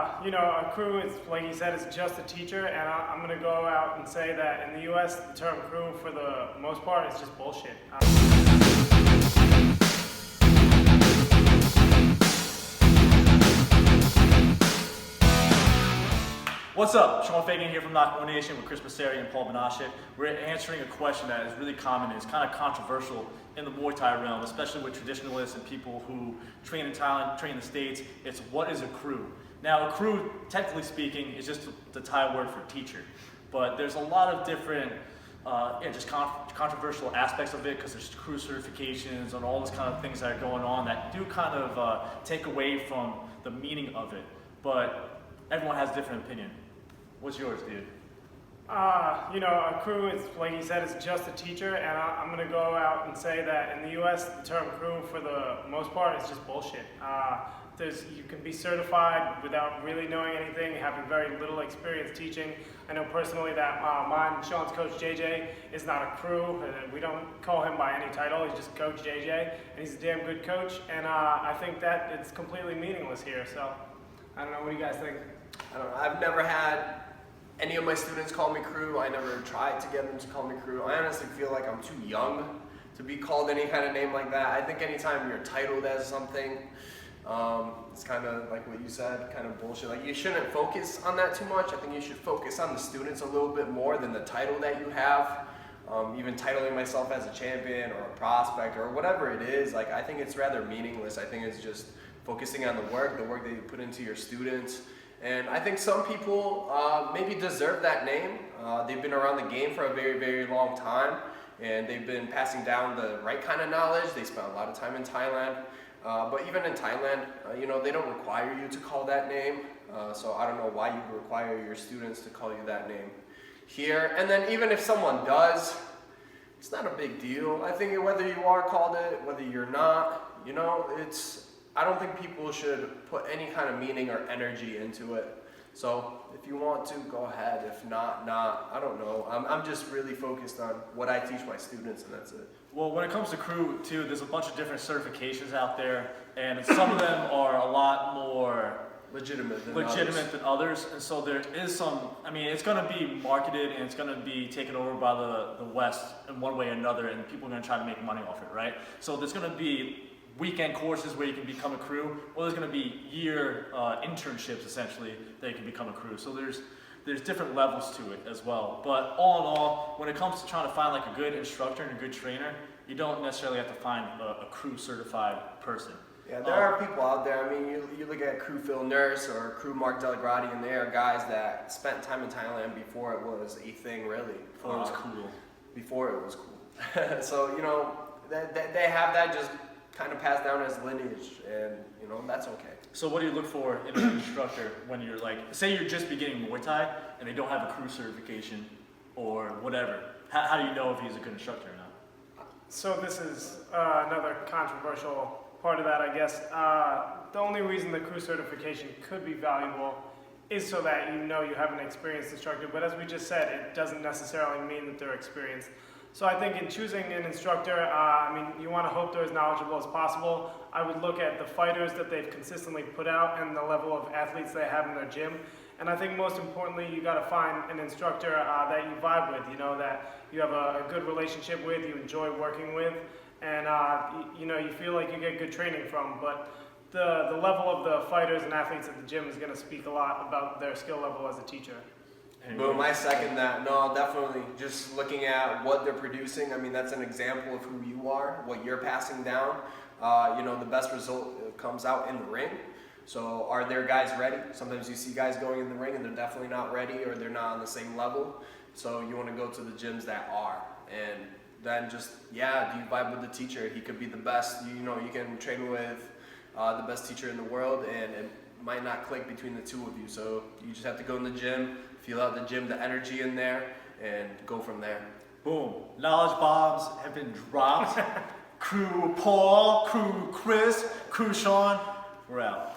A crew is, like you said, is just a teacher, and I'm going to go out and say that in the U.S., the term crew, for the most part, is just bullshit. What's up? Sean Fagan here from Knockmo Nation with Chris Passeri and Paul Benashit. We're answering a question that is really common and is kind of controversial in the Muay Thai realm, especially with traditionalists and people who train in Thailand, train in the States. It's what is a crew? Now, a crew, technically speaking, is just the Thai word for teacher. But there's a lot of different controversial aspects of it because there's crew certifications and all those kind of things that are going on that do kind of take away from the meaning of it. But everyone has a different opinion. What's yours, dude? A crew is, like you said, is just a teacher, and I'm going to go out and say that in the U.S., the term crew, for the most part, is just bullshit. You can be certified without really knowing anything, having very little experience teaching. I know personally that mine, Sean's coach JJ, is not a crew. We don't call him by any title. He's just Coach JJ, and he's a damn good coach. And I think that it's completely meaningless here. So I don't know. What do you guys think? I don't know. I've never had any of my students call me crew. I never tried to get them to call me crew. I honestly feel like I'm too young to be called any kind of name like that. I think anytime you're titled as something, it's kind of like what you said, kind of bullshit. Like, you shouldn't focus on that too much. I think you should focus on the students a little bit more than the title that you have. Even titling myself as a champion or a prospect or whatever it is, like, I think it's rather meaningless. I think it's just focusing on the work that you put into your students. And I think some people maybe deserve that name. They've been around the game for a very, very long time, and they've been passing down the right kind of knowledge. They spent a lot of time in Thailand. But even in Thailand, they don't require you to call that name. So I don't know why you require your students to call you that name here. And then even if someone does, it's not a big deal. I think whether you are called it, whether you're not, I don't think people should put any kind of meaning or energy into it. So if you want to, go ahead. If not, I don't know. I'm just really focused on what I teach my students, and that's it. Well, when it comes to crew, too, there's a bunch of different certifications out there, and some of them are a lot more legitimate than others. And so there is some, it's going to be marketed and it's going to be taken over by the West in one way or another, and people are going to try to make money off it, right? So there's going to be weekend courses where you can become a crew, or there's going to be year internships, essentially, that you can become a crew. So there's different levels to it as well. But all in all, when it comes to trying to find like a good instructor and a good trainer, you don't necessarily have to find a crew certified person. Yeah, there are people out there. You look at crew Phil Nurse or crew Mark Delagrati, and they are guys that spent time in Thailand before it was a thing, really. Before it was cool. Before it was cool. So, they have that just kind of passed down as lineage, and that's okay. So what do you look for in an instructor when you're say you're just beginning Muay Thai and they don't have a crew certification or whatever? How do you know if he's a good instructor or not? So this is another controversial part of that, I guess. The only reason the crew certification could be valuable is so that you have an experienced instructor, but as we just said, it doesn't necessarily mean that they're experienced. So I think in choosing an instructor, you want to hope they're as knowledgeable as possible. I would look at the fighters that they've consistently put out and the level of athletes they have in their gym. And I think most importantly, you got to find an instructor that you vibe with, that you have a good relationship with, you enjoy working with, and you feel like you get good training from. But the level of the fighters and athletes at the gym is going to speak a lot about their skill level as a teacher. Boom, I second that. No, definitely. Just looking at what they're producing, that's an example of who you are, what you're passing down. The best result comes out in the ring. So are there guys ready? Sometimes you see guys going in the ring and they're definitely not ready, or they're not on the same level. So you want to go to the gyms that are. And then do you vibe with the teacher? He could be the best. You can train with the best teacher in the world, and it might not click between the two of you. So you just have to go in the gym, feel out the gym, the energy in there, and go from there. Boom. Knowledge bombs have been dropped. Crew Paul, crew Chris, crew Sean, we're out.